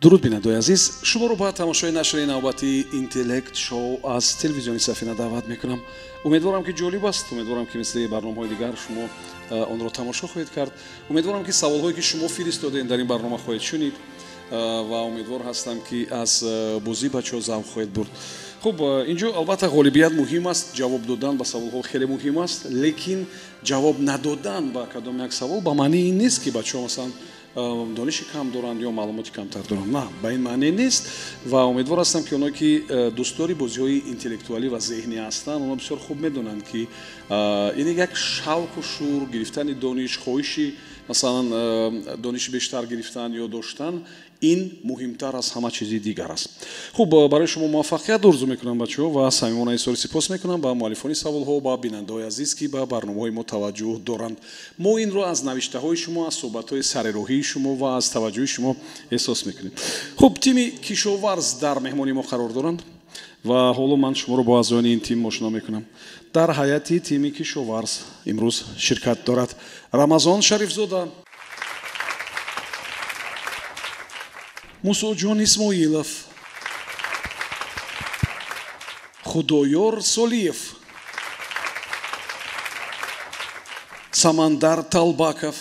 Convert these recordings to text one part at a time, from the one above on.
дуруд бинандаи азиз, шуморо ба тамошои нашри навбати интеллект шоу аз телевизиони Сафина даъват мекунам. Умедворам ки ҷолиб аст, умедворам ки мисли барномаҳои дигар шумо онро тамошо хоҳед кард. Умедворам ки саволҳое ки шумо фиристодед дар ин барнома хоҳед шунид ва умедвор ҳастам ки аз бозии бачаҳо завқ хоҳед бурд. хуб, инҷо албатта ғолибият муҳим аст, ҷавоб додан ба саволҳо хеле муҳим аст, лекин ҷавоб надодан ба кадом як савол ба маънии ин нест ки бачаҳо масалан дониши кам доранд ё маълумоти камтар доранд. На, ба ин маъне нест ва умедвор ҳастам ки онҳое ки дӯстдори бозиҳои интеллектуалӣ ва зеҳнӣ ҳастанд, онҳо бисёр хуб медонанд ки ин як шавқу шур гирифтани дониш, хоҳиши масалан дониши бештар гирифтан ё доштан, ин муҳимтар аз ҳама чизи дигар аст. хуб, барои шумо муваффақият орзу мекунам бачаҳо ва самимона изҳори сипос мекунам ба муаллифони саволҳо, ба бинандаҳои азиз ки ба барномаҳои мо таваҷҷӯҳ доранд. мо инро аз навиштаҳои шумо, аз суҳбатҳои сарероҳии шумо ва аз таваҷҷӯҳи шумо эҳсос мекунем. хуб, тими кишоварз дар меҳмони мо қарор доранд ва ҳоло ман шуморо бо аъзоёни ин тим ошно мекунам. дар ҳайати тими кишоварз имрӯз ширкат дорад Рамазон Шарифзода, Мусоҷон Исмоилов, Худоёр Солиев, Самандар Талбаков,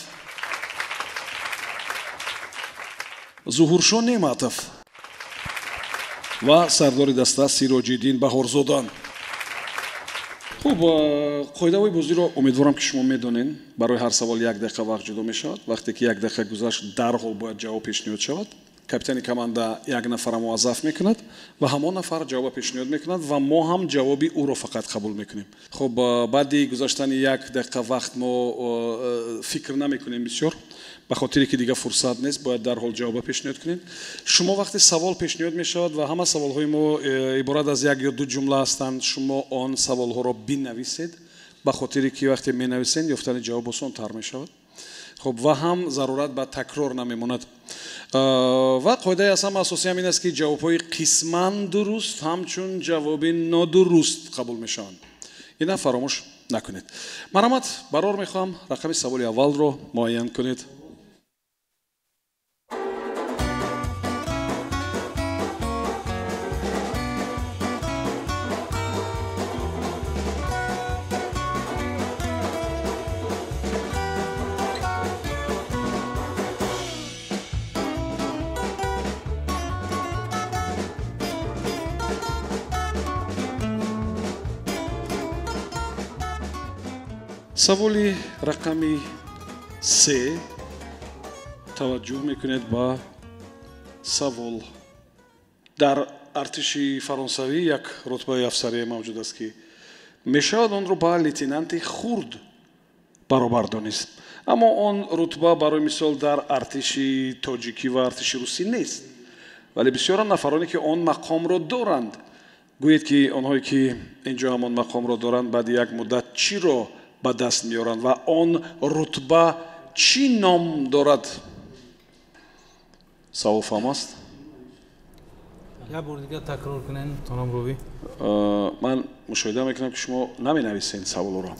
Зуҳуршон Неъматов ва сардори даста Сироҷиддин Баҳорзода. хуб, қоидаҳои бозиро умедворам ки шумо медонед. барои ҳар савол 1 дақиқа вақт ҷудо мешавад. вақте ки 1 дақиқа гузашт, дарҳол бояд ҷавоб пешниҳод шавад. капитани команда 1 нафара муаззаф мекунад ва ҳамон нафар ҷавоба пешниҳод мекунад ва мо ҳам ҷавоби ӯро фақат қабул мекунем. хуб, баъди гузаштани 1 дақиқа вақт мо фикр намекунем бисёр, ба хотире ки дигар фурсат нест, бояд дарҳол ҷавоба пешниҳод кунед. шумо вақте савол пешниҳод мешавад ва ҳама саволҳои мо иборат аз 1 ё 2 ҷумла ҳастанд, шумо он саволҳоро бинависед, ба хотире ки вақте менависед ёфтани ҷавоб осонтар мешавад. хуб, ва ҳам зарурат ба такрор намемонад. ва қоидаи аз ҳама асосӣ ҳам ин аст ки ҷавобҳои қисман дуруст ҳамчун ҷавоби нодуруст қабул мешаванд. ина фаромӯш накунед. марҳамат, барор мехоҳам рақами саволи аввалро муайян кунед. саволи рақами 3 таваҷҷӯҳ мекунед ба савол. дар артиши фаронсавӣ як рутбаи афсарие мавҷуд аст ки мешавад онро ба лейтенанти хурд баробар донист, аммо он рутба барои мисол дар артиши тоҷикӣ ва артиши русӣ нест, вале бисёранд нафароне ки он мақомро доранд. гӯед ки онҳое ки инҷо ҳамон мақомро доранд баъди як муддат чиро ба даст меоранд ва он рутба чӣ ном дорад? савол фаҳм аст? як бор дигар такрор кунед тономрови. ман мушоҳида мекунам ки шумо наменависед саволҳоро.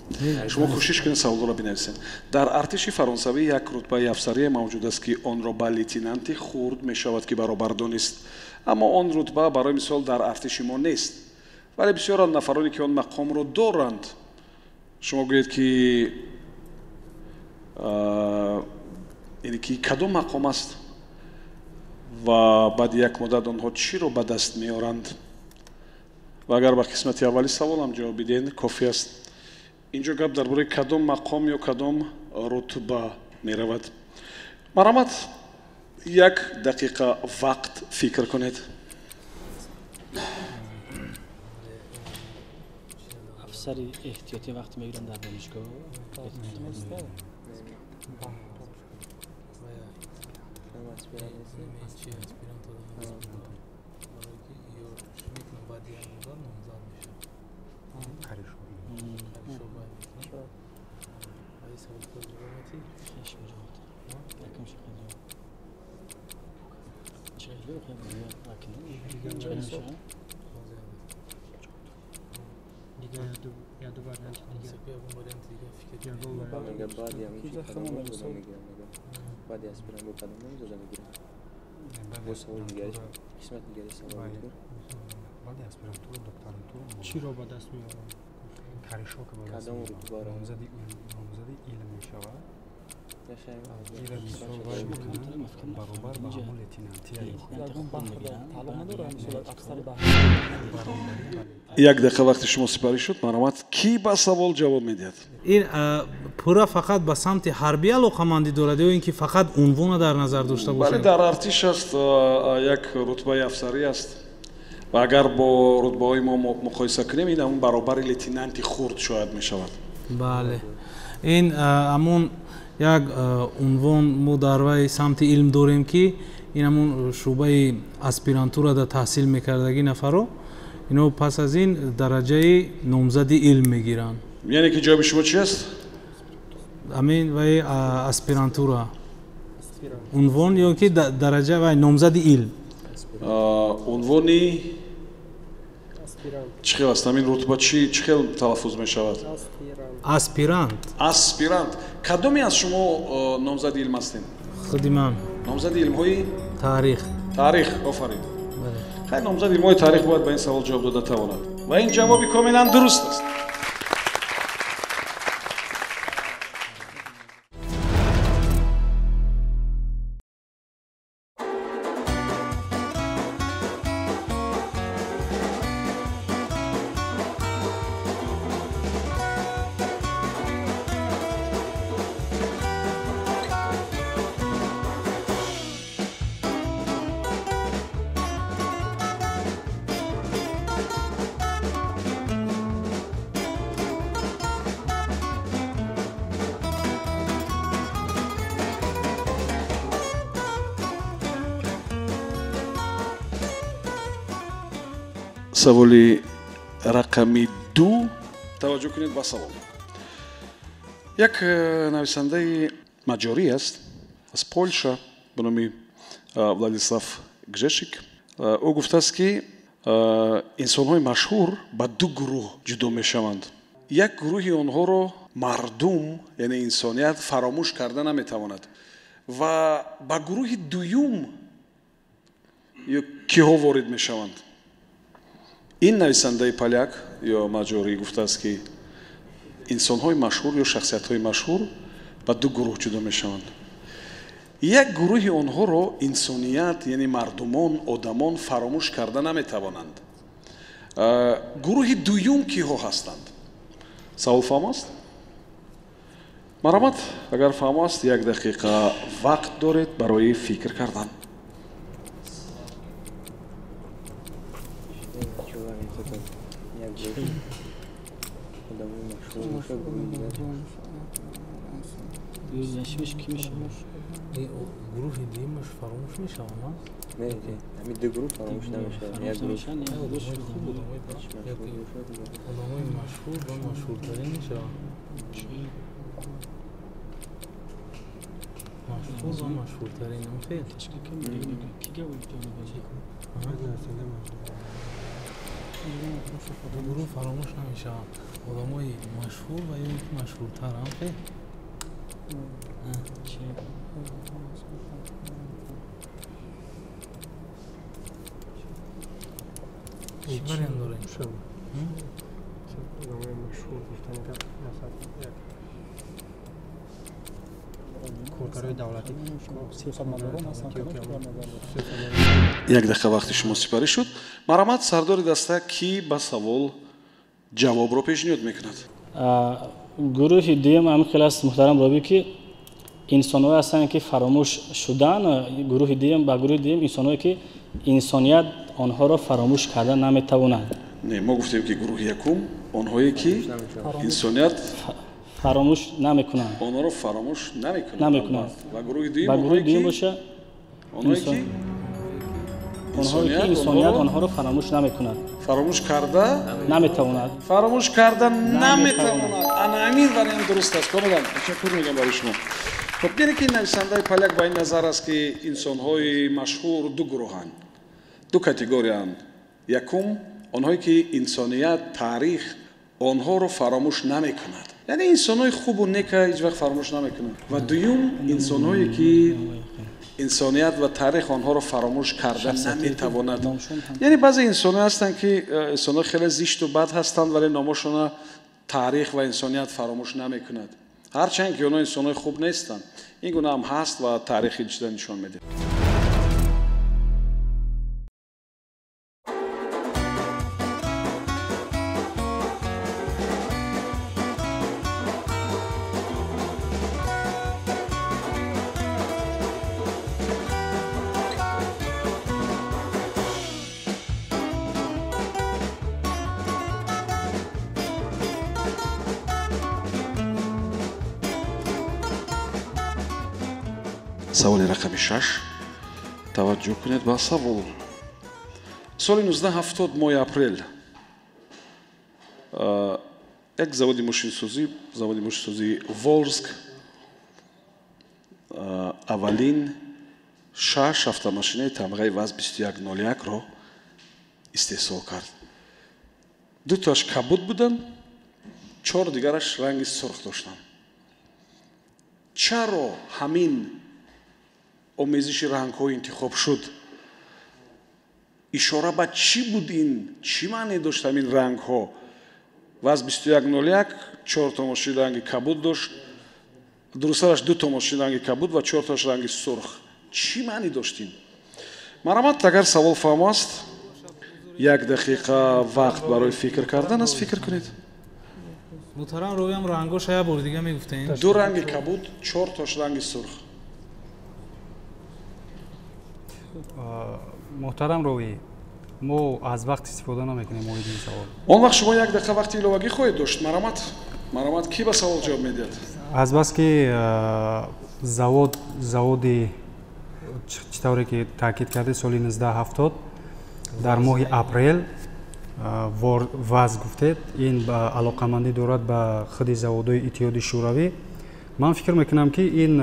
шумо кӯшиш кунед саволҳоро бинависед. дар артиши фаронсавӣ як рутбаи афсарие мавҷуд аст ки онро ба лейтенанти хурд мешавад ки баробар донист, аммо он рутба барои мисол дар артиши мо нест, вале бисёранд нафароне ки он мақомро доранд. шумо гӯед ки яъне ки кадом мақом аст ва баъди як муддат онҳо чиро ба даст меоранд? ва агар ба қисмати аввали саволам ҷавоб биден кофӣ аст. инҷо гап дар бораи кадом мақом ё кадом рутба меравад. марҳамат, 1 дақиқа вақт фикр кунед. афсари эҳтиётӣ вақте мегирам дар донишгоҳ با سوال دیگری قسمت دیگری سوال بود بعد اسپرانتور دکترانتور چی رو با دست میارم؟ کارشو که با دست کدام رتبه را نامزدی علم میشود نشاید برابر با همون لتینانتی یک دقیقه وقت شما سپاری شد. مرحمت. کی با سوال جواب میدهد؟ ин пурра фақат ба самти ҳарбӣ алоқамандӣ дорад ё ин ки фақат унвона дар назар дошта بله бошад در ارتش است یک رتبه افسری است و اگر با رتبه های ما مقایسه کنیم این همون برابر لتینانتی خرد شاید می شود. бале ин ҳамун як унвон мо дар вай самти илм дорем ки ин ҳамун шӯъбаи аспирантурада таҳсил мекардагӣ нафаро ино пас аз ин дараҷаи номзади илм мегиранд. یعنی که جواب شما چی است؟ ҳамин вай аспирантура унвон ё ки дараҷа вай номзади илм عنوانی چی خیلی است؟ همین رتبه چی خیلی تلفظ می شود؟ аспирант اسپیرانت. کدومی از شما نامزد علم هستین؟ худи ман نامزد علم های таърих تاریخ. آفرین. خیلی نامزد علم های تاریخ باید به این سوال جواب داده تواند و این جوابی کاملا درست است. سوالی رقمی 2 توجه کنید با سوال. یک نویسنده مجاری است از پولشا به نام ولادیسلاف گژشیک. او گفته است که انسان‌های مشهور به دو گروه جدا می‌شوند. یک گروهی آنها را مردم یعنی انسانیت فراموش کرده نمی‌تواند و به گروه دوم کیها وارد می‌شوند. این نویسنده پولیاک یا مجاری گفته است که انسان‌های مشهور یا شخصیت‌های مشهور به دو گروه جدا می‌شوند. یک گروه آنها را انسانیت یعنی مردمان آدمان فراموش کرده نمی‌توانند. گروه دوم کیها هستند؟ سوال فهم است؟ مرحمت اگر فهم است یک دقیقه وقت دارید برای فکر کردن. یوزنشیمش کی میشه؟ گروه دیمش فراموش میشه اما نه همین دو گروه فراموش نمیشه. یک گروه آدمای مشهور و مشهورترین میشه. مشهور و مشهورترین اون خیلی گروه فراموش نمیشه. آدمای مشهور و یا مشهورتر هم خیلی بریم داریم مشهور گفتن که مثلا کارگرای دولتی سیاستمداران هستن یک دقیقه وقت شما سپاری شد. مرحمت سردار دسته کی به سوال جواب رو پیشنهاد میکند؟ گروه دوم هم خیلی است محترم رابی که انسان‌ها هستند که فراموش شدن. گروه دوم با گروه دوم انسان‌هایی که انسانیت آنها را فراموش کرده نمی‌توانند. نه ما گفتیم که گروه یکم آنهایی که انسانیت فراموش نمی‌کنند. آنها را فراموش نمی‌کنند. و گروه دوم باشه آنهایی که انسانیت آنها را فراموش نمی‌کنند. فراموش کرده نمی‌تواند. فراموش کرده نمی‌تواند. انا همین وریانت درست است. کاملا تشکر میگم برای شما. خب دیگه که نویسنده پولیاک با این نظر است که انسان‌های مشهور دو گروهند. دو کاتگوری‌اند. یکم آنهایی که انسانیت تاریخ آنها رو فراموش نمی‌کند. یعنی انسان‌های خوب و نیک هیچ وقت فراموش نمی‌کنند. و دوم انسان‌هایی که انسانیت و تاریخ آنها رو فراموش کردن نمیتواند. یعنی بعضی انسان‌ها هستن که انسان‌ها خیلی زشت و بد هستند ولی نامشون تاریخ و انسانیت فراموش نمیکند. هرچند که اونها انسان‌های خوب نیستند. این گونه هم هست و تاریخ جدا نشان میده. سوال رقم 6 توجه کنید با سوال. سال 1970 ماه اپریل یک заводи машинсозӣ Волжск аввалин 6 автомашинаи тамғаи ВАЗ-2101-ро истеҳсол кард. Дутоаш кабуд буданд, 4 дигараш ранги сурх доштанд. чаро ҳамин омезиши рангҳо интихоб шуд? ишора ба чӣ буд ин? чӣ маъне дошт ҳамин рангҳо? ВАЗ-2101 4 та мошини ранги кабуд дошт, дурустраш 2 та мошини ранги кабуд ва 4 таш ранги сурх. чӣ маъне дошт ин? марамат, агар савол фаҳмо аст, 1 дақиқа вақт барои фикр кардан аст. фикр кунед. муҳтарам роям рангҳо шая бори дига мегуфтем. 2 ранги кабуд, 4 таш ранги сурх. محترم روی ما از وقت استفاده نمیکنیم مورد این سوال. اون وقت شما 1 دقیقه وقتی ایلوگی خواهید داشت. مرامت کی به سوال جواب میدهد؟ از بس که заводи چطوری که تاکید کرده سال 1970 در ماه اپریل ВАЗ گفتید این با علاقمندی دارد به خود заводهای اتحادیه شوروی. من فکر میکنم که این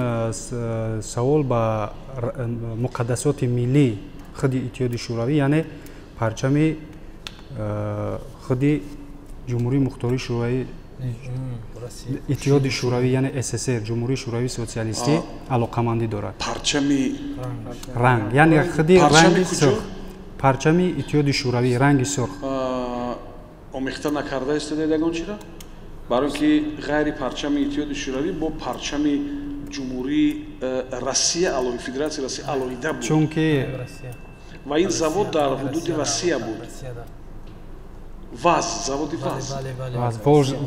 سوال با مقدسات ملی خود اتحادیه شوروی یعنی پرچم خود جمهوری مختاری شوروی اتحادیه شوروی یعنی SSR جمهوری شوروی سوسیالیستی علاقمندی دارد. پرچم رنگ یعنی خود رنگ سرخ. پرچم اتحادیه شوروی رنگ سرخ. آمیخته نکرده است دیدگان چرا؟ برای اینکه غیر پرچم اتحادیه شوروی با پرچم جمهوری روسیه علاوه فدراسیون روسیه علاوه بود. چون که و این завод در حدود روسیه بود. ВАЗ заводи ВАЗ.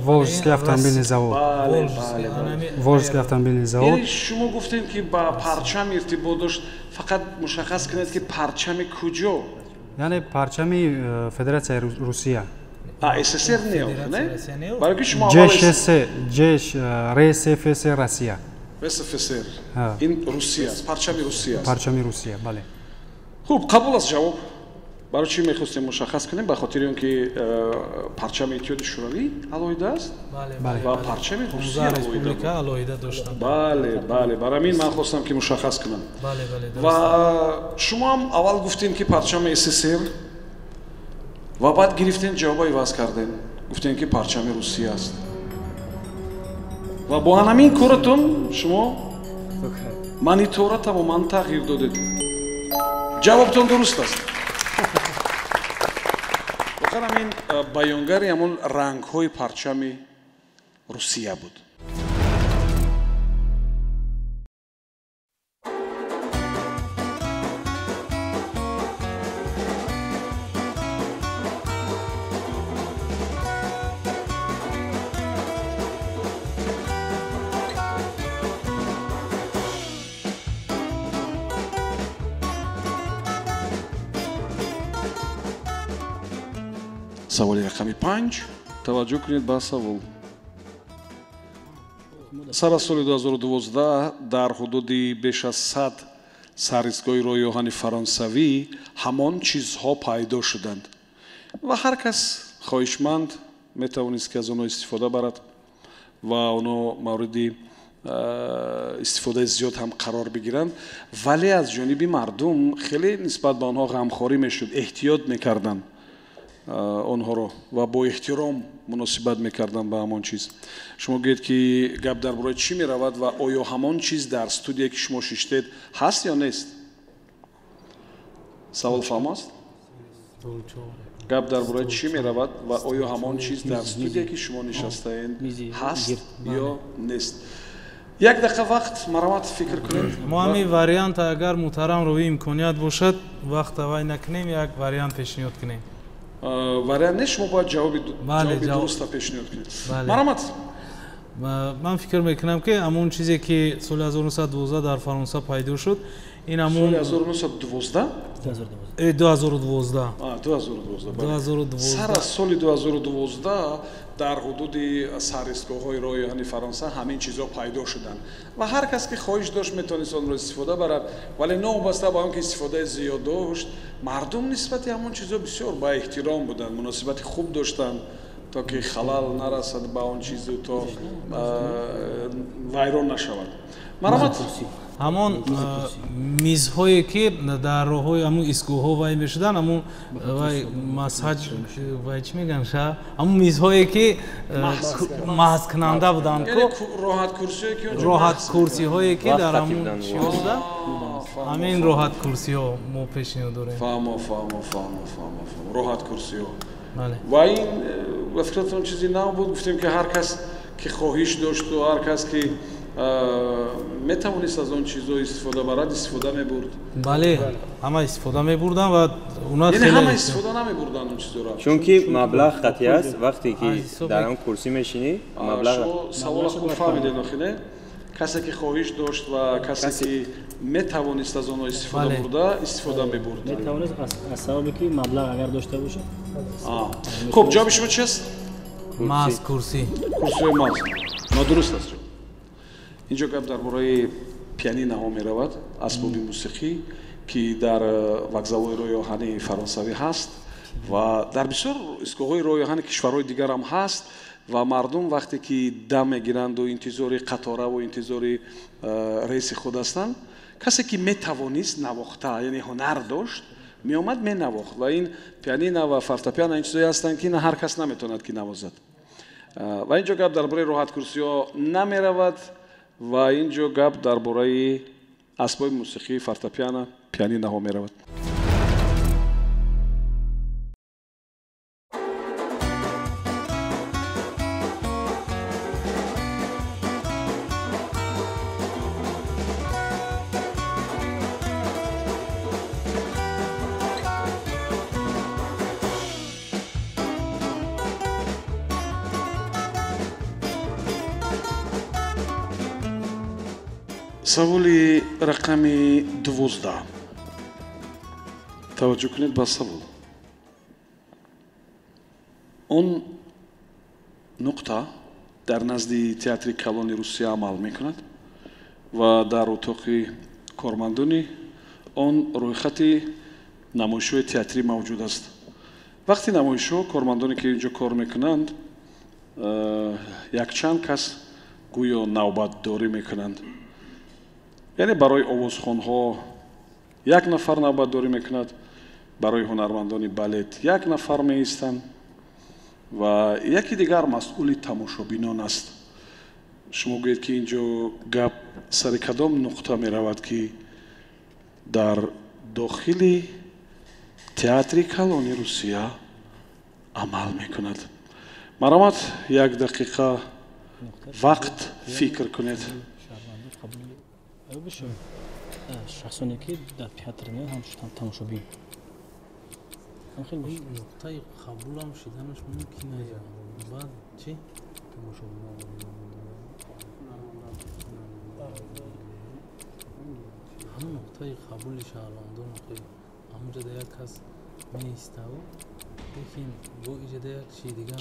Волжский автомобильный завод. Волжский автомобильный завод. یعنی شما گفتین که با پرچم ارتباط داشت، فقط مشخص کنید که پرچم کجا؟ یعنی پرچم فدراسیون روسیه. SSR نه؟ برای که شما جش RSFSR روسیه. RSFSR. این روسیه است. پرچم روسیه است. پرچم روسیه، بله. خوب، قبول است جواب. برای چی می‌خواستیم مشخص کنیم؟ به خاطر اینکه پرچم اتحادیه شوروی علاوه است. بله. و پرچم روسیه علاوه داشتن. بله. برای این من خواستم که مشخص کنم. بله. و شما هم اول گفتین که پرچم SSR و بعد گرفتین جوابای ВАЗ کردین. گفتین که پرچم روسیه است. و با همین کارتون شما منیتورا تماما تغییر دادید. جوابتون درست است. بخاطر این بیانگری همون رنگ‌های پرچم روسیه بود. سوال رقم 5 توجه کنید به سوال. سر از سال 2012 در حدود بیش از 100 سرایستگاه راه آهن فرانسوی همان چیزها پیدا شدند و هر کس خواهشمند میتوانست که از آنها استفاده برد و آنها مورد استفاده زیاد هم قرار بگیرند، ولی از جانب مردم خیلی نسبت به آنها غمخواری میشد، احتیاط میکردند. онҳоро ва бо эҳтиром муносибат мекардан ба ҳамон чиз. Шумо гӯед ки гап дар бораи чӣ меравад ва оё ҳамон чиз дар студияе ки шумо шиштед ҳаст ё нест? савол фаҳмост? гап дар бораи чӣ меравад ва оё ҳамон чиз дар студияе ки шумо нишастаед ҳаст ё нест? як дақиқа вақт марамат фикр кунед. мо ҳамин вариант агар муҳтарам ровӣ имконият бошад вақт авай накунем, як вариант пешниҳод кунем. вариант нест, шумо бояд ҷавоби дуруста пешниҳод кунед. марамат. ман фикр мекунам ки ҳамон чизе ки соли 1912 дар фаронса пайдо шуд, ин ҳамон соли 1912 2012 сар аз соли 2012 дар ҳудуди саристгоҳҳои роҳи оҳани фаронса ҳамин чизҳо пайдо шуданд ва ҳар кас ки хоҳиш дошт метавонист онро истифода барад, вале новобаста ба он ки истифодаи зиёд дошт, мардум нисбати ҳамон чизҳо бисёр ба эҳтиром буданд, муносибати хуб доштанд, то ки халал нарасад ба он чизу то вайрон нашавад. марамат. ҳамон мизҳое ки дар роҳҳои ҳамон истгоҳҳо вай мешуданд, ҳамон вай масҳаҷ вай чӣ мегӯянд ша, ҳамон мизҳое ки маҳз кунанда буданд, роҳат курсиҳое ки дар ҳамон чиё буданд, ҳамин роҳат курсиҳо мо пешниҳод дорем. фаҳмо роҳат курсиҳо. ва ин ба фикратон чизи нав буд. гуфтем ки ҳар кас ки хоҳиш дошту ҳар кас ки метавонист аз он чизҳо истифода барад, истифода мебурд. бале, ҳама истифода мебурданд ва уна хеле ҳама истифода намебурданд он чизҳоро. чунки маблағ қатъи аст, вақте ки дар он курсӣ мешинӣ, маблағ шумо савола хуб фаҳмидед охире. касе ки хоҳиш дошт ва касе ки метавонист аз онҳо истифода бурда, истифода мебурд. метавонист аз сабабе ки маблағ агар дошта бошад. хуб, ҷавоби шумо чи аст? маҳз курсӣ. курсиҳои маҳз. нодуруст аст. инҷо гап дар бораи пианинаҳо меравад, асбоби мусиқӣ ки дар вокзалҳои роҳи оҳани фаронсавӣ ҳаст ва дар бисёр истгоҳҳои роҳи оҳани кишварҳои дигар ҳам ҳаст ва мардум вақте ки дам мегиранду интизори қатораву интизори рейси худ ҳастанд, касе ки метавонист навохта, яъне ҳунар дошт, меомад менавохт ва ин пианина ва фортепиано ин чизҳое ҳастанд ки ҳар кас наметавонад ки навозад. ва инҷо гап дар бораи роҳат курсиҳо намеравад ва инҷо гап дар бораи асбоби мусиқии фортепиано, пианинаҳо меравад. саволи рақами 12. таваҷҷӯҳ кунед ба савол. он нуқта дар назди театри калони русия амал мекунад ва дар утоқи кормандони он рӯйхати намоишҳои театрӣ мавҷуд аст. вақти намоишҳо кормандоне ки инҷо кор мекунанд, якчанд кас гӯё навбатдорӣ мекунанд. яъне барои овозхонҳо як нафар навбатдорӣ мекунад, барои ҳунармандони балет як нафар меистанд ва яки дигар масъули тамошобинон аст. шумо гӯед ки инҷо гап сари кадом нуқта меравад ки дар дохили театри калони русия амал мекунад? марамат, як дақиқа вақт фикр кунед. шахсоне ки дар театр меянд ҳам тамошобин. нуқтаи қабулам шиданаш мумкин аст. баъд чӣ? ҳамн нуқтаи қабули шаҳрвандон ҳамҷода як кас меиставу лекин бо иҷода як чиз дигар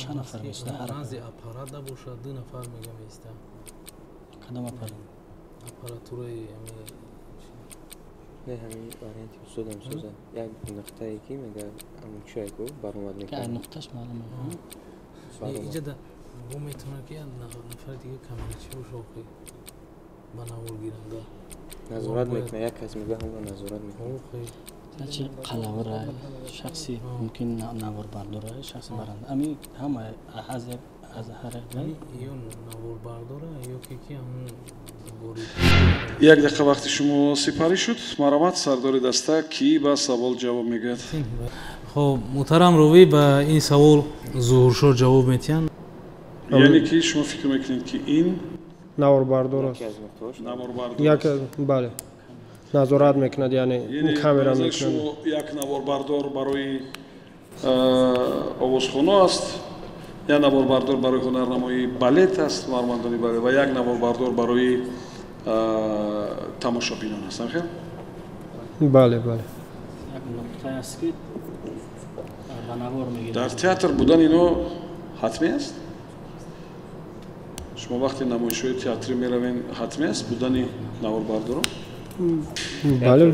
назди аппарата бошад, ду нафар мега меиста. кадом аппарат? аппаратураи не ҳамин варианти устод месозад. як нуқтае ки мега ҳамин чое ку баромад мекунад. нуқташ маълум иҷода бо метавонад ки нафари дигар камерачӣ боша охи ба навор гиранда назорат мекунад. як кас мега ҳамон назорат мекунад. چی قلاوره شخصی ممکن نوار برداره شخص برنده امی همه از هر یا نوار برداره یا که همون بوری یک دقیقه وقتی شما سپاری شد مرامت سردار دسته کی با سوال جواب میگه خب محترم روی با این سوال ظهورشور جواب میتین یعنی که شما فکر میکنید که این نوار بردار است نوار بردار یک بله نظارت میکند یعنی کامера شما میکند یک نوار بردار برای آوازخانه است یک نوار بردار برای هنرنمایی بالت است هنرمندانی بالت و یک نوار بردار برای تماشابینان است خیر بله بله یک نقطه است که به نوار میگیره در تئاتر بودن اینو حتمی است شما وقتی نمایش‌های تئاتری میروین حتمی است بودن نوار بردار بله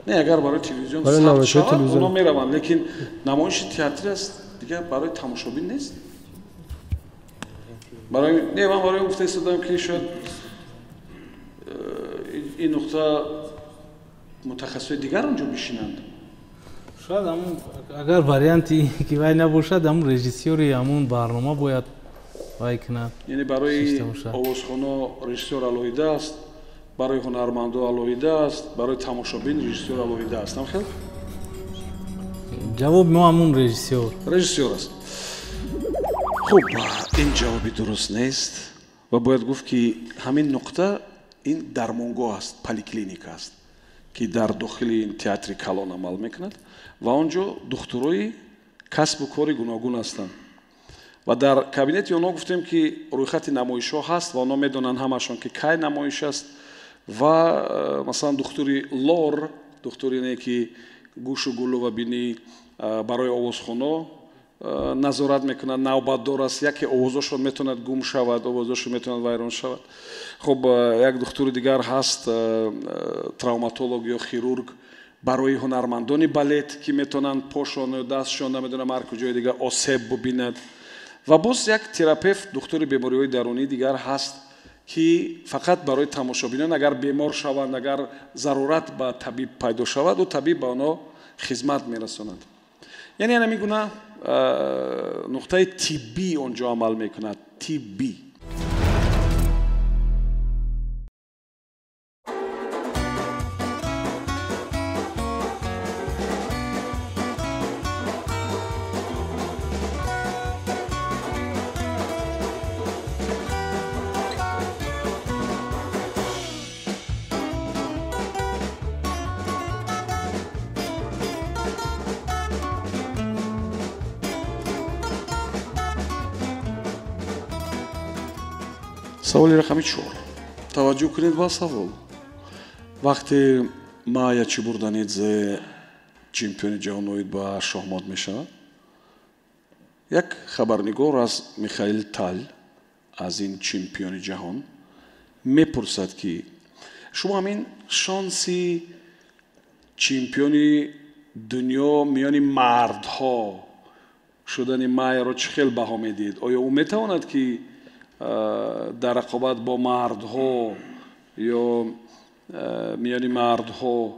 نه اگر برای تلویزیون برای ثبت نمایش شود تلویزیون. اونا میروند لیکن نمایش تئاتری است دیگه برای تماشابین نیست برای نه من برای گفته ایستادم که شاید این نقطه متخصص دیگر اونجا بشینند شاید همون اگر وریانتی که وای نباشد همون رژیسوری همون برنامه باید وای کنه یعنی برای سیستم شد. آوازخانه رژیسور الوهیده است برای هنرمندا الوهیده است برای تماشابین رژیسور الوهیده است هم خیلی جواب ما همون رژیسور است خب این جوابی درست نیست و باید گفت که همین نقطه این درمانگاه است پلیکلینیک است که در داخل این تئاتر کلان عمل میکند و آنجا دکترای کسب و کار گوناگون هستند و در کابینت اونا گفتیم که رویخط نمایش ها هست و اونا میدونن همشون که کی نمایش است و مثلا دکتری لور دکتری نه که گوش و گلو و بینی برای آوازخانه نظارت میکنن نوبتدار است یکی آوازشون میتوند گم شود آوازشون میتوند ویران شود خب یک دکتر دیگر هست تروماتولوگ یا خیرورگ برای هنرمندان بالت که میتونن پاشون و دستشون نمیدونم هر کجای دیگه آسیب ببیند و باز یک تراپیوت دکتر بیماری‌های درونی دیگر هست که فقط برای تماشابینان اگر بیمار شوند اگر ضرورت به طبیب پیدا شود و طبیب به آنها خدمت میرساند یعنی انا میگونه نقطه طبی اونجا عمل میکند طبی سوال رقم 4 توجه کنید با سوال وقتی مایا چیبوردانیدзе چمپیون جهان اوید با شахмат میشود یک خبرنگار از میخائیل تال از این چمپیون جهان میپرسد که شما همین شانسی چمپیون دنیا میان مردها شدن مایا رو چه خیلی بها میدید آیا او میتواند که در رقابت با مردها یا میان مردها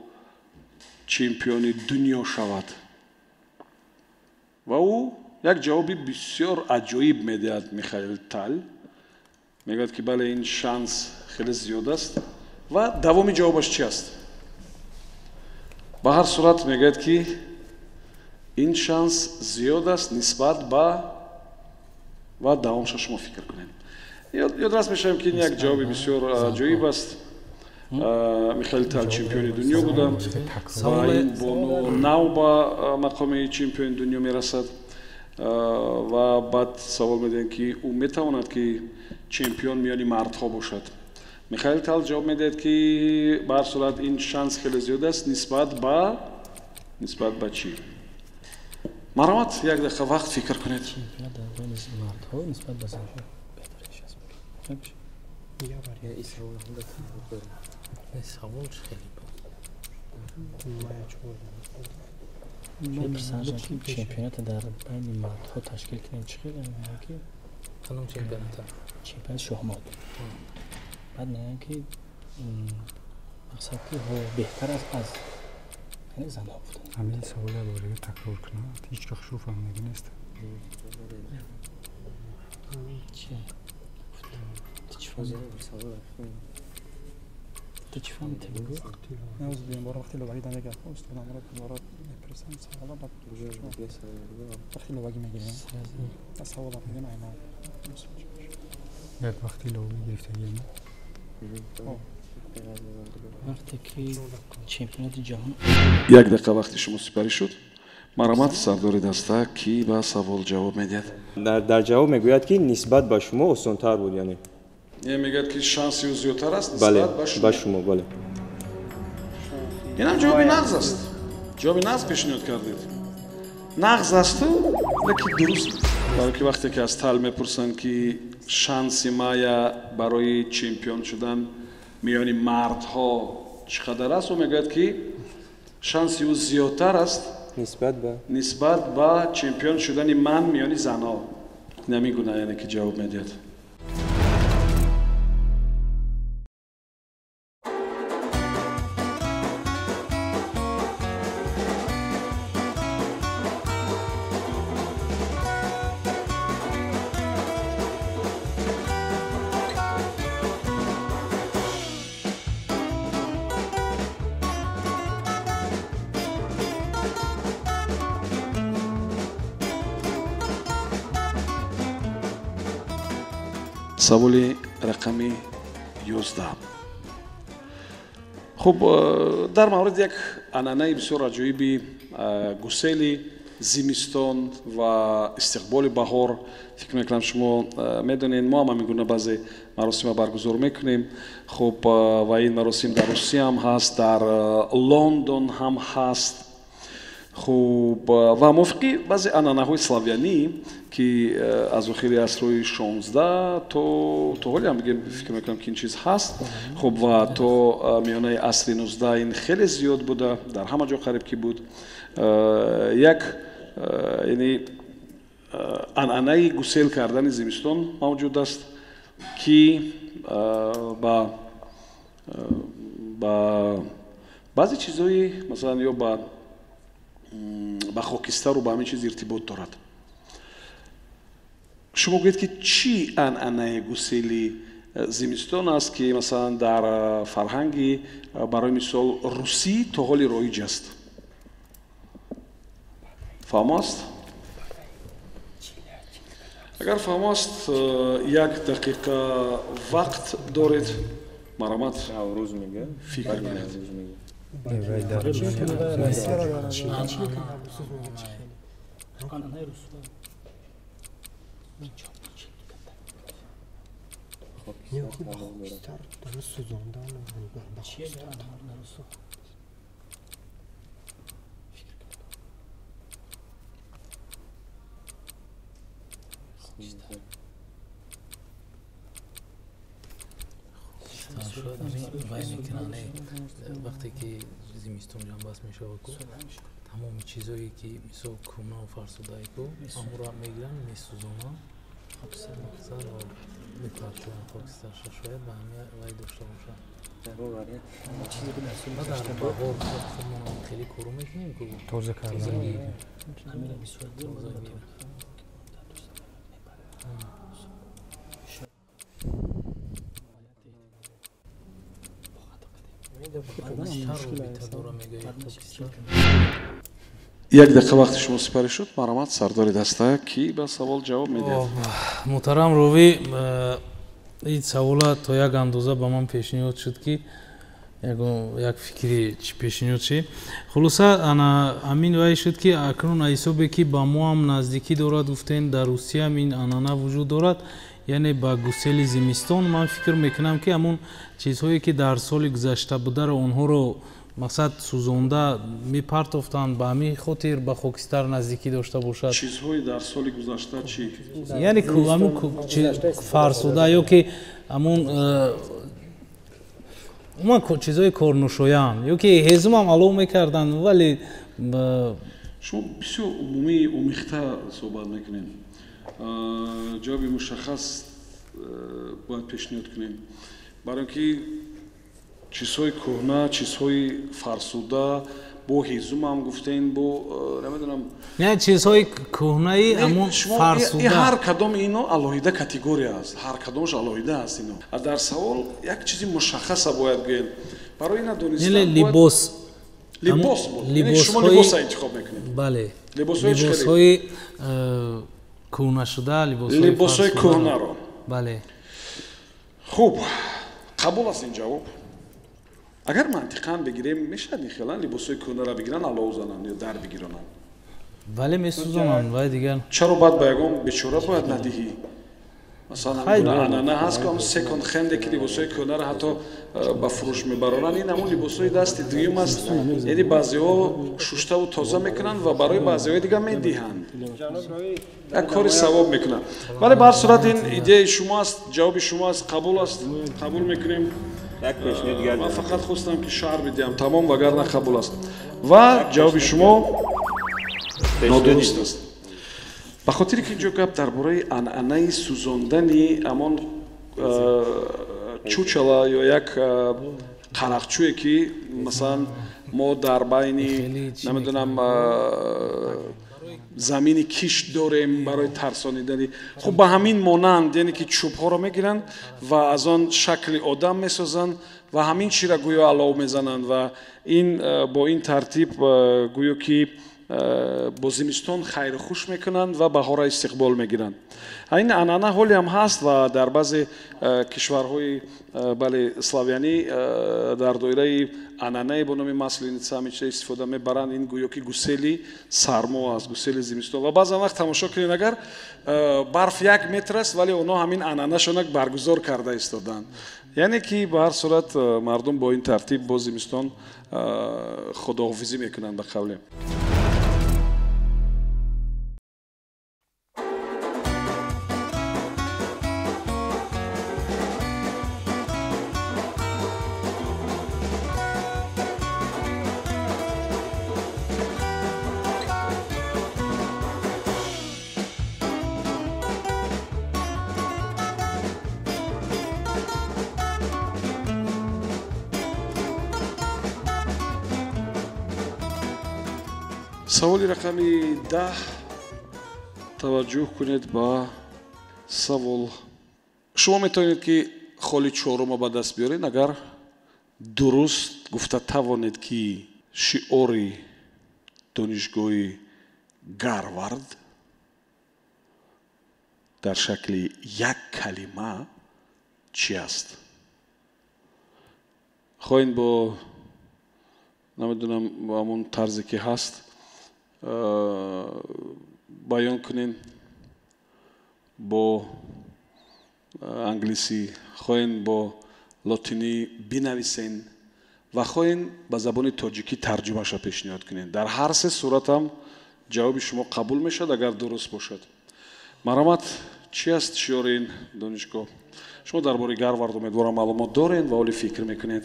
چمپیون دنیا شود و او یک جوابی بسیار عجیب میدهد میخائیل تال میگوید که بله این شانس خیلی زیاد است و دوامی جوابش چی است به هر صورت میگوید که این شانس زیاد است نسبت به و دوامش شما فکر کنید یادرس میشم که این یک جوابی بسیار عجیب است میخائیل تال چمپیون دنیا بودم و این با نو با مقام چمپیون دنیا میرسد و بعد سوال میدن که او میتواند که چمپیون میانی مردها باشد میخائیل تال جواب میدهد که به هر صورت این شانس خیلی زیاد است نسبت به چی مرامت یک دقیقه وقت فکر کنید سوال خیلی میپرسند که چمپیونات در بین مردها تشکیل کنیم چه خیلی که کنم چمپیونات شахмат بعد نه که مقصد که بهتر است از همین سوال دوباره تکرار کنم هیچ که خوب فهمیده نیست وقتی لوگی داره گفت استاد امروز برات میپرسن سوال بعد وقتی لوگی میگیریم سوال میگن اینا یک وقتی لوگی گرفته گیریم وقتی که چمپیونات جهان یک دقیقه وقتی شما سپری شد مرامت سردار دسته کی به سوال جواب میدهد در جواب میگوید که نسبت به شما آسان‌تر بود یعنی میگه که شانسی او زیادتر است بله نسبت به شما بله این هم جوابی نغز است جوابی نغز پیشنهاد کردید نغز است لیکن درست برای که وقتی که از تل میپرسن که شانسی مایا برای چمپیون شدن میانی مردها چقدر است و میگه که شانسی او زیادتر است نسبت به چمپیون شدن من میانی زنها نمیگونه یعنی که جواب میدهد سوالی رقمی 11 خب در مورد یک عنعنه بسیار عجیبی گسیل زمستان و استقبال بهار فکر میکنم شما میدونین ما هم میگونه بعضی مراسم برگزار میکنیم خب و این مراسم در روسیه هم هست در لندن هم هست خب و موفقی بعضی عنعنه های سلاویانی که از اخیر عصر 16 تو حالی هم بگیم فکر میکنم که این چیز هست خب و تو میانه عصر 19 این خیلی زیاد بوده در همه جا قریب که بود یک یعنی عنعنه گسیل کردن زمستان موجود است که با بعضی چیزایی مثلا یا با خاکستر و با همین چیز ارتباط دارد شما گویید که چی عنعنه گسیلی زمستان است که مثلا در فرهنگی برای مثال روسی تا حال رایج است فهم است؟ اگر فهم است یک دقیقه وقت دارید مرامت فکر کنید وقتی که زمستون جنبست میشه و تمام چیزایی که مثل کونا و فرسوده کو امورا میگیرن میسوزونن خاکستر و میپرچون خاکستر شاید به همه وای داشته باشن ما در بهار خودمون خیلی کارو میکنیم که تازه کردن یک دقیقه وقت شما سپری شد مرامت سردار دسته کی به سوال جواب میدهد محترم روی این سوال تا یک اندازه به من پیشنهاد شد که یک فکری پیشنهاد شد خلاصه انا امین وای شد که اکنون حسابی که با ما هم نزدیکی دارد گفتین در روسیه هم این عنعنه وجود دارد یعنی با گسیل زمستان من فکر میکنم که همون چیزهایی که در سال گذشته بوده رو اونها رو مقصد سوزونده میپرتافتند به همین خاطر به خاکستر نزدیکی داشته باشد چیزهایی در سال گذشته چی یعنی همون فرسوده یا که همون چیزهای کارنوشایان یا که هزم هم علوم میکردن ولی شما بسیار عمومی اومیخته صحبت میکنیم جواب مشخص باید پیشنهاد کنیم برای اینکه چیزهای کهنه چیزهای فرسوده бо ҳизум ҳам гуфтен бо намедонам не чизҳои кӯҳнаи амон фарсуда ҳар кадом ино алоҳида категория аст ҳар кадомаш алоҳида аст ино дар савол як чизи мушаххаса бояд гӯен барои ина донистан либос шумо либоса интихоб мекунед бале либосҳои кӯҳнашуда либосҳои кӯҳнаро бале хуб қабул аст ин ҷавоб агар мантиқан бигирем мешавад ихелан либосҳои кӯҳнаро бигиран алоҳ зананд ё дар бигиронанд бале месӯзонанд вай дигар чаро баъд ба ягон бечора бояд надиҳӣ масалан анана ҳаст ки секонд хенде ки либосҳои кӯҳнаро ҳатто ба фурӯш мебаронанд ин ҳамон либосҳои дасти дуюм аст яъне баъзеҳо шуштаву тоза мекунанд ва барои баъзеҳои дигар медиҳанд як кори савоб мекунанд вале ба ҳар сурат ин идеяи шумо аст ҷавоби шумо аст қабул мекунем ман фақат хостам ки шаҳр бидиҳам тамом вагарна қабул аст ва ҷавоби шумо нодуруст аст ба хотире ки инҷо гап дар бораи анъанаи сӯзондани ҳамон чучала ё як қарақчӯе ки масалан мо дар байни намедонам замини кишт дорем барои тарсонидани хуб ба ҳамин монанд яъне ки чӯбҳоро мегиранд ва аз он шакли одам месозанд ва ҳамин чиро гӯё алов мезананд ва ин бо ин тартиб гӯё ки бо зимистон хайру хуш мекунанд ва баҳора истиқбол мегиранд ин анъана ҳоле ҳам ҳаст ва дар баъзе кишварҳои бале славянӣ дар доираи анъанае бо номи масленица ҳамича истифода мебаранд ин гӯё ки гусели сармо аст гусели зимистон ва баъзан вақт тамошо кунед агар барф 1 метр аст вале онҳо ҳамин анъанашонак баргузор карда истоданд яъне ки ба ҳар сурат мардум бо ин тартиб бо зимистон худоҳофизӣ мекунанд ба қавле саволи рақами 10 таваҷҷӯҳ кунед ба савол шумо метавонед ки холи чорумо ба даст биёред агар дуруст гуфта тавонед ки шиори донишгоҳи гарвард дар шакли як калима чӣ аст хоҳед бо намедонам бо ҳамон тарзе ки ҳаст баён кунен бо англисӣ хоҳен бо лотинӣ бинависен ва хоҳен ба забони тоҷикӣ тарҷумаша пешниҳод кунен дар ҳар се суратам ҷавоби шумо қабул мешавад агар дуруст бошад марҳамат чӣ аст шиёри ин донишгоҳ шумо дар бораи гарвард умедворам маълумот доред ва ҳоли фикр мекунед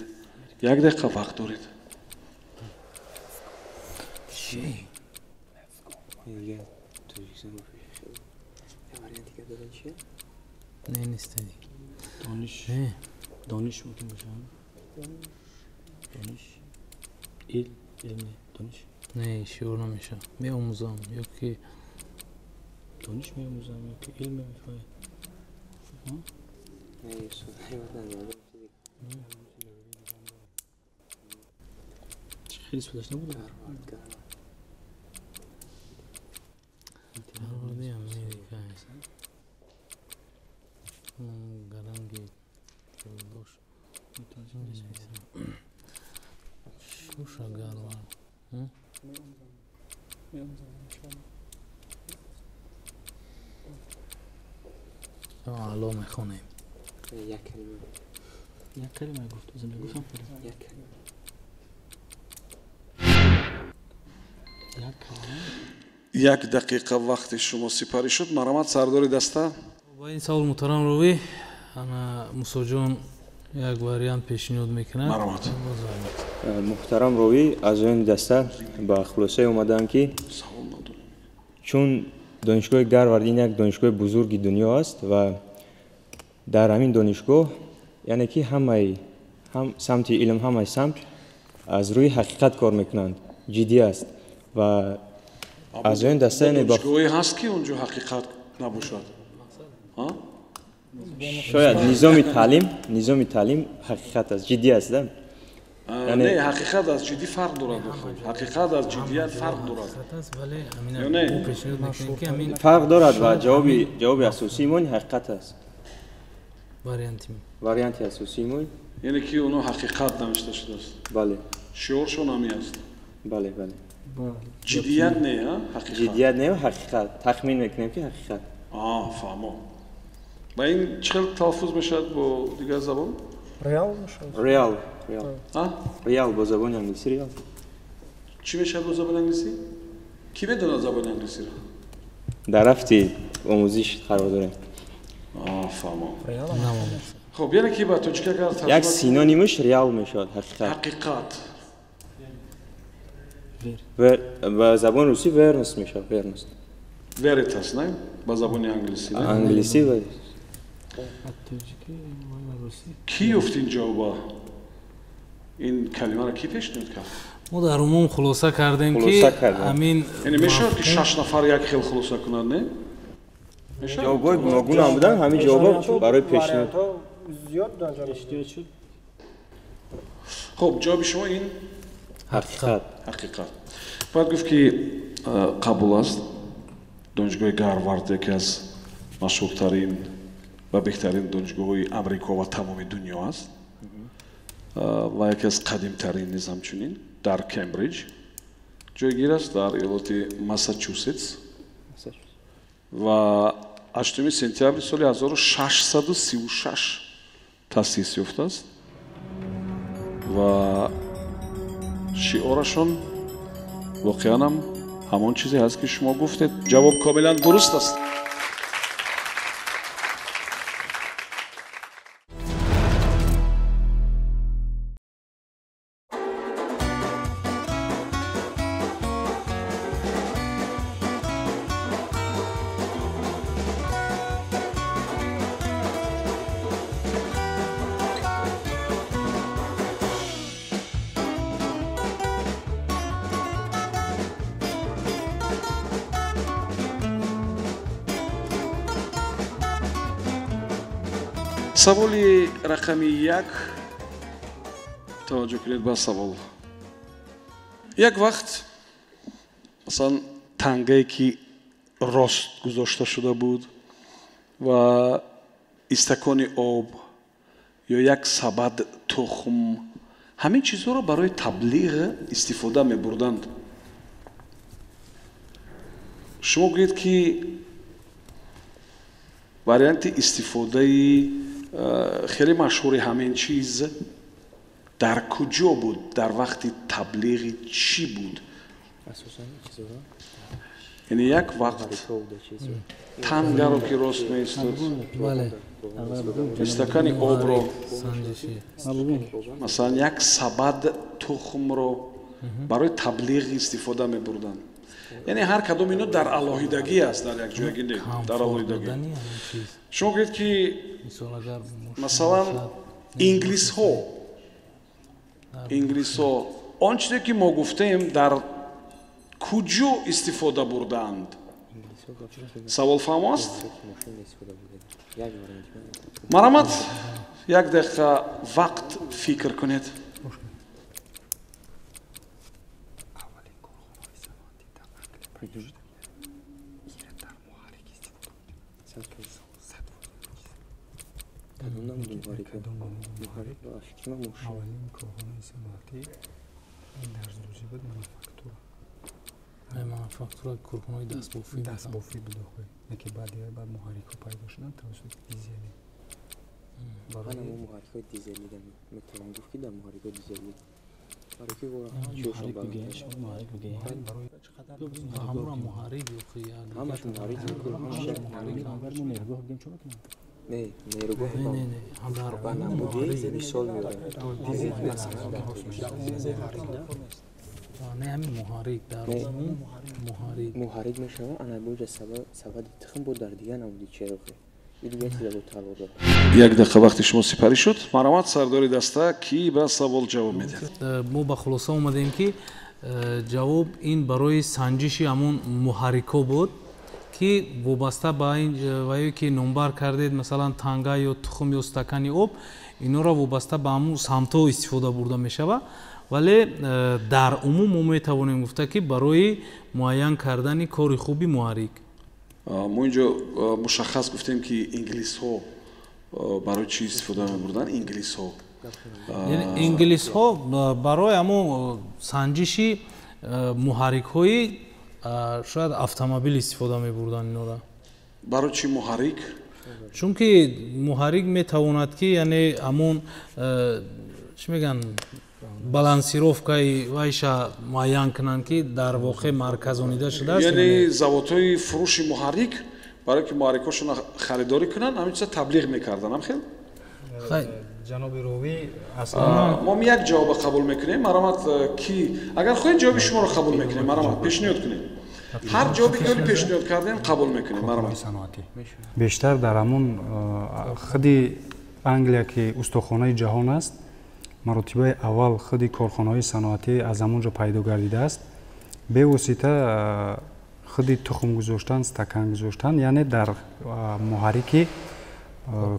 1 дақиқа вақт доред не нестади дониш мумкин бошад дониш илм дониш не шиёр намешавад меомӯзам ёки дониш меомӯзам ёки илм мефаҳмад хеле судаш набуд гаранги бош шуша гарвар алло мехонем як калима гуфт ӯзим мегуфтам як дақиқа вақти шумо сипарӣ шуд марҳамат сардори даста ба ин савол муҳтарам ровӣ ана мусоҷон як вариант пешниҳод мекунад марҳамат муҳтарам ровӣ аз оёни даста ба хулосае омадаам ки чун донишгоҳи гарвард ин як донишгоҳи бузурги дунё аст ва дар ҳамин донишгоҳ яъне ки ҳам самти илм ҳамаи самт аз рӯи ҳақиқат кор мекунанд ҷиддӣ аст ва аз он дастае ба донишгоҳе ҳаст ки онҷо ҳақиқат набошад. шояд низоми таълим ҳақиқат аст, ҷиддӣ аст. не, ҳақиқат аз ҷиддӣ фарқ дорад. ҳақиқат аз ҷиддият фарқ дорад. фарқ дорад ва ҷавоби асосии мо ҳақиқат аст. варианти асосии мо яъне ки оно ҳақиқат навишта шудааст. бале, шиоршон ҳамин аст. бале. ҷиддият не, ҳақиқат. ҷиддият не ҳақиқат. тахмин мекунем ки ҳақиқат. фаҳмо. ва ин чӣ хел талаффуз мешавад бо дигар забон? реал бо забони англисӣ реал. чӣ мешавад бо забони англисӣ? Ки медонад забони англисиро? дар рафти омӯзиш қарор дорем. фаҳмо. хуб, яъне ки ба тоҷика агар як синонимаш реал мешавад ҳақиқат. ба забони русӣ верност мешавад. veritas, не? ба забони англисӣ. англисӣ ва ки ёфт ин ҷавоба? ин калимаро ки пешниҳод кард? мо дар умум хулоса кардем ки ҳамин яъне мешавад ки 6 нафар як хел хулоса кунад, не? ҷавобҳои гуногун ҳам буданд, ҳамин ҷавобҳо барои пешниҳод. хуб, ҷавоби шумо ин ҳақиқат. бояд гуфт ки қабул аст. донишгоҳи гарвард яке аз машҳуртарин ва беҳтарин донишгоҳҳои амрико ва тамоми дунё аст ва яке аз қадимтарин низ ҳамчунин дар кембриҷ ҷойгир аст, дар иёлоти массачусетс ва 8 сентябри соли 1636 таъсис ёфтааст ва шиорашон воқеан ҳам ҳамон чизе ҳаст ки шумо гуфтед. ҷавоб комилан дуруст аст. саволи рақами 1 таваҷҷӯҳ кунед ба савол. як вақт масалан тангае ки рост гузошта шуда буд ва истакони об ё як сабад тухм, ҳамин чизҳоро барои таблиғ истифода мебурданд. шумо гӯед ки варианти истифодаи хеле машҳури ҳамин чиз дар куҷо буд? дар вақти таблиғи чӣ буд? яъне як вақт тангаро ки рост меистод, истакани обро, масалан як сабад тухмро барои таблиғ истифода мебурданд. яъне ҳар кадом ино дар алоҳидагӣ аст, дар як ҷойгӣ не, дар алоҳидагӣ. шумо гӯед ки масалан инглисҳо он чизе ки мо гуфтем дар куҷо истифода бурдаанд? савол фаҳмо аст? марамад як дақиқа вақт фикр кунед. мануфактура кӯрхонаҳои дастбофӣ буд, яке баъди баъд муҳаррикҳо пайдо шуданд тавассути дизелӣ. барои муҳаррикҳои дизелӣ метавонам гуфт ки дар муҳаррикҳои дизелӣ ҳамра муҳаррик муҳаррик мешавад. ана боҷа сабади тухм буд, дар дигар намуди черохе. як дақиқа вақти шумо сипарӣ шуд. марамад сардори даста ки ба савол ҷавоб медиҳад. мо ба хулоса омадем ки ҷавоб ин барои санҷиши ҳамон муҳаррикҳо буд ки вобаста ба ин вае ки номбар кардед масалан танга ё тухм ё стакани об инора вобаста ба ҳамон самтҳо истифода бурда мешавад вале дар умум мо метавонем гуфта ки барои муайян кардани кори хуби муҳаррик мо инҷо мушаххас гуфтем ки инглисҳо барои чӣ истифода мебурданд инглисҳо инглисҳо барои ҳамон санҷиши муҳаррикҳои шояд автомобил истифода мебурданд инора барои чӣ муҳаррик чунки муҳаррик метавонад ки яъне ҳамон чӣ мегӯянд балансировкаи вайша муайян кунанд ки дар воқеъ марказонида шудааст яъне заводҳои фурӯши муҳаррик барое ки муҳаррикҳошона харидорӣ кунанд ҳамин чиза таблиғ мекарданд амхел ҷаноби ровӣ мо як ҷавоба қабул мекунем марамат ки агар хоҳед ҷавоби шуморо қабул мекунем марамат пешниҳод кунем ҳар ҷавоби ки оли пешниҳод кардем қабул мекунем марамат бештар дар ҳамон худи англия ки устохонаи ҷаҳон аст маротибаи аввал худи корхонаҳои саноатӣ аз ҳамон ҷо пайдо гардидааст бевосита худи тухм гузоштан стакан гузоштан яъне дар муҳаррики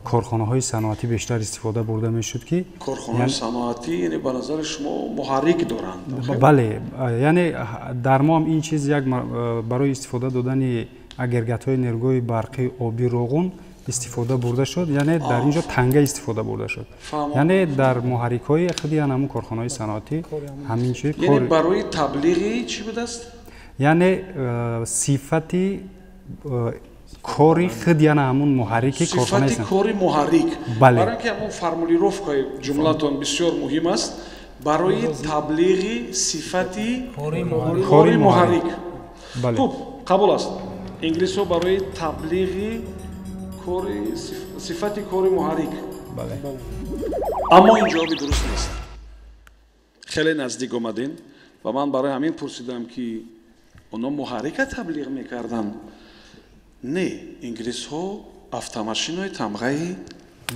корхонаҳои саноатӣ бештар истифода бурда мешуд ки корхонаҳои саноатӣ яъне ба назари шумо муҳаррик доранд бале яъне дар мо ҳам ин чиз як барои истифода додани агрегатҳои нерӯҳои барқи оби роғун истифода бурда шуд яъне дар ин ҷо танга истифода бурда шуд яъне дар муҳаррикҳои худи ҳамон корхонаҳои саноатӣ ҳамин чиз яъне барои таблиғи чӣ будааст яъне сифати кори худи яна ҳамон муҳаррики сифати кори муҳаррик бале барои ки ҳамон формулировкаи ҷумлатон бисёр муҳим аст барои таблиғи сифати кори муҳаррик хуб қабул аст инглисҳо барои таблиғи кори сифати кори муҳаррик аммо ин ҷавоби дуруст нест хеле наздик омадин ва ман барои ҳамин пурсидам ки онҳо муҳаррика таблиғ мекарданд не инглисҳо автомошинои тамғаи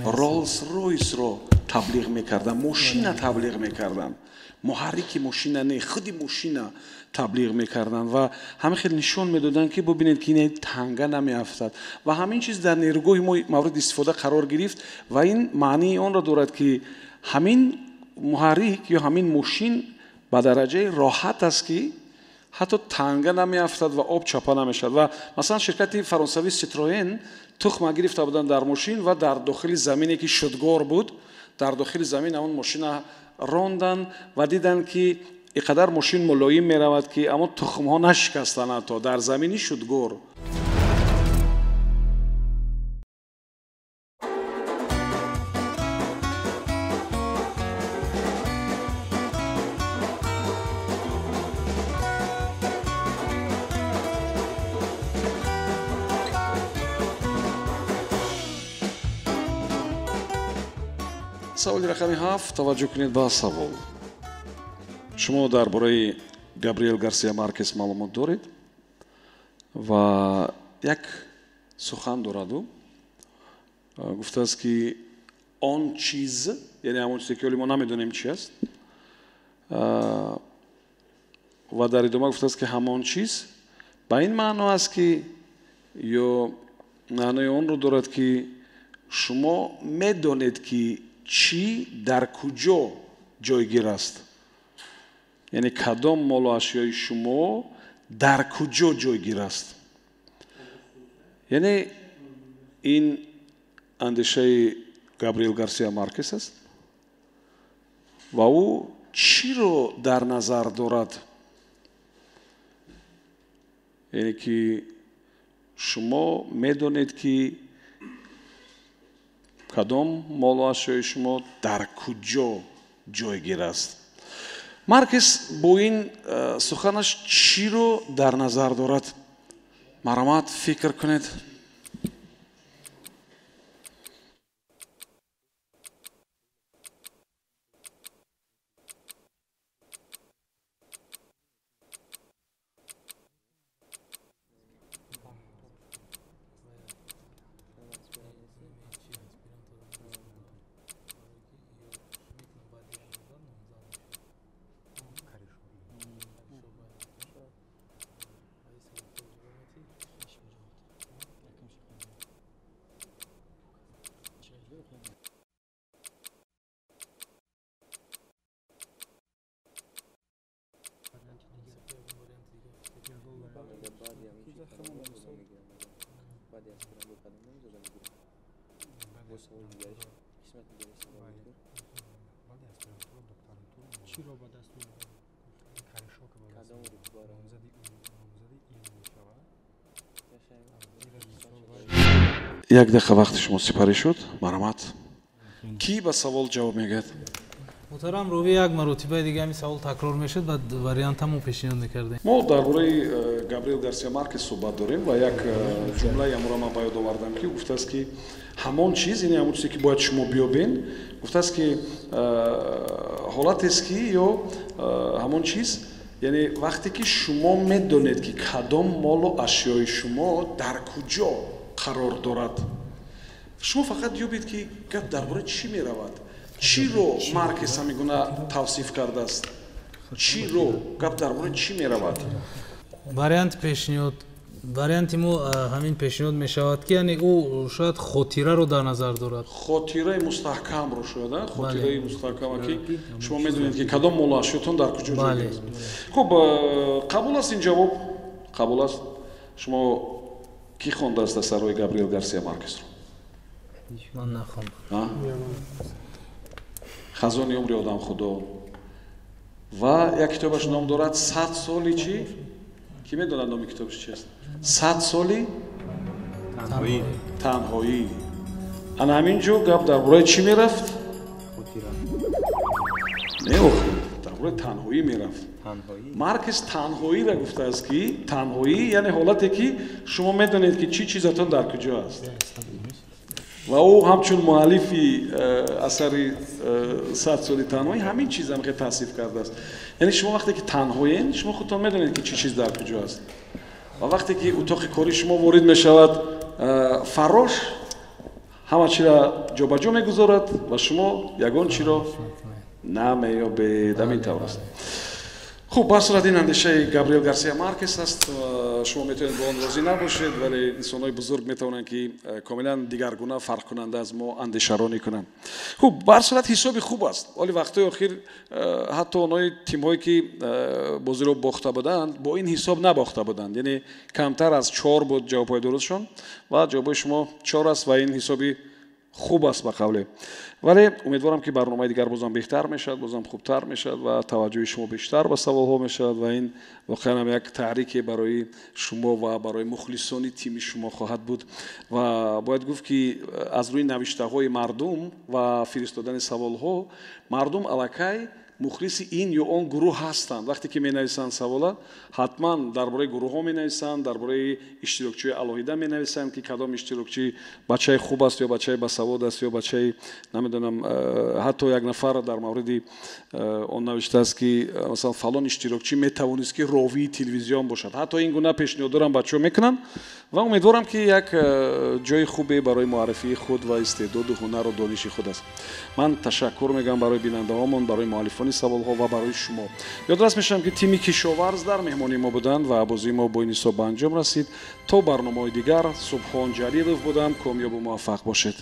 ролс ройсро таблиғ мекарданд мошина таблиғ мекарданд муҳаррики мошина не худи мошина таблиғ мекарданд ва ҳамин хел нишон медоданд ки бубинед ки ин танга намеафтад ва ҳамин чиз дар нерӯгоҳи мо мавриди истифода қарор гирифт ва ин маънии онро дорад ки ҳамин муҳаррик ё ҳамин мошин ба дараҷаи роҳат аст ки ҳатто танга намеафтад ва об чапа намешавад ва масалан ширкати фаронсавии ситроен тухма гирифта буданд дар мошин ва дар дохили замине ки шудгор буд дар дохили замин ҳамон мошина ронданд ва диданд ки иқадар мошин мулоим меравад ки аммо тухмҳо нашикастанд ҳатто дар замини шудгор саволи рақами 7 таваҷҷӯҳ кунед ба савол шумо дар бораи габриэл гарсия маркес маълумот доред ва як сухан дораду гуфтааст ки он чиз яъне ҳамон чизе ки оли мо намедонем чӣ аст ва дар идома гуфтааст ки ҳамон чиз ба ин маъно аст ки ё маънои онро дорад ки шумо медонед ки чӣ дар куҷо ҷойгир аст яъне кадом молу ашёи шумо дар куҷо ҷойгир аст яъне ин андешаи габриэл гарсия маркес аст ва ӯ чиро дар назар дорад яъне ки шумо медонед ки кадом молу ашёи шумо дар куҷо ҷойгир аст маркес бо ин суханаш чиро дар назар дорад марҳамат фикр кунед چیро ба даст меорад? як дақиқа вақти шумо сипарӣ шуд. Марҳамат. Ки ба савол ҷавоб мегӯяд? муҳтарам ровӣ як маротибаи дига ҳамин савол такрор мешуд ва вариантамон пешниҳод мекардем. мо дар бораи Габриэл Гарсия Маркес суҳбат дорем ва як ҷумлаи амро ман ба ёд овардам ки гуфтааст ки ҳамон чиз, яъне ҳамон чизе ки бояд шумо биёбен, гуфтааст ки ҳолатест ки ё ҳамон чиз, яъне вақте ки шумо медонед ки кадом молу ашёи шумо дар куҷо қарор дорад, шумо фақат ёбед ки гап дар бораи чӣ меравад. чиро Маркес ҳамин гуна тавсиф кардааст? чиро гап дар бораи чӣ меравад? варианти мо ҳамин пешниҳод мешавад ки яъне ӯ шояд хотираро дар назар дорад. хотираи мустаҳкамро шояд, хотираи мустаҳкама ки шумо медонед ки кадом молу ашётон дар куҷо ҷойгир аст. хуб, қабул аст ин ҷавоб? қабул аст? шумо кӣ хондааст асарҳои Габриэл Гарсия Маркесро? ман нахондам. хазони умри одамхудо ва як китобаш ном дорад 100 соли чӣ? Ки медонад номи китобаш чист? 100 соли танҳоӣ. ана ҳамин ҷо гап дар бораи чӣ мерафт? не охир, дар бораи танҳоӣ мерафт. Маркес танҳоиро гуфтааст ки танҳоӣ яъне ҳолате ки шумо медонед ки чӣ чизатон дар куҷо аст. ва ӯ ҳамчун муаллифи асари 100 соли танҳоӣ ҳамин чизам ки тавсиф кардааст. яъне шумо вақте ки танҳоен, шумо худтон медонед ки чӣ чиз дар куҷо аст. ва вақте ки утоқи кори шумо ворид мешавад, фарош ҳама чиро ҷобаҷо мегузорад ва шумо ягон чиро намеёбед. ҳамин тавр аст. хуб, бар сурат ин андешаи Габриэл Гарсия Маркес аст. шумо метавонед бо он розӣ набошед, вале инсонҳои бузург метавонанд ки комилан дигаргуна фарқкунанда аз мо андешаронӣ кунанд. хуб, бар сурат ҳисоби хуб аст. оли вақтҳои охир ҳатто онҳои тимҳое ки бозиро бохта буданд, бо ин ҳисоб набохта буданд. яъне камтар аз 4 буд ҷавобҳои дурустшон ва ҷавобҳои шумо 4 аст ва ин ҳисоби хуб аст ба қавле. вале умедворам ки барномаи дигар бозам беҳтар мешавад, бозам хубтар мешавад ва таваҷҷӯҳи шумо бештар ба саволҳо мешавад ва ин воқеан ҳам як таҳрике барои шумо ва барои мухлисони тими шумо хоҳад буд. ва бояд гуфт ки аз рӯи навиштаҳои мардум ва фиристодани саволҳо мардум аллакай мухлиси ин ё он гурӯҳ ҳастанд. вақте ки менависанд савола, ҳатман дар бораи гурӯҳҳо менависанд, дар бораи иштирокчиҳои алоҳида менависанд ки кадом иштирокчӣ бачаи хуб аст ё бачаи басавод аст ё бачаи намедонам, ҳатто як нафар дар мавриди он навиштааст ки масалан фалон иштирокчӣ метавонист ки ровии телевизион бошад. ҳатто ин гуна пешниҳодорам бачаҳо мекунанд ва умедворам ки як ҷои хубе барои муаррифии худ ва истеъдоду ҳунару дониши худ аст. ман ташаккур мегӯям барои бинандаҳомон, барои муаллифони саволҳо ва барои шумо. ёдрас мешавам ки тими кишоварз дар меҳмонии мо буданд ва бозии мо бо ин ҳисоб ба анҷом расид. то барномаҳои дигар, Субҳон Ҷалилов будам. комёбу муваффақ бошед.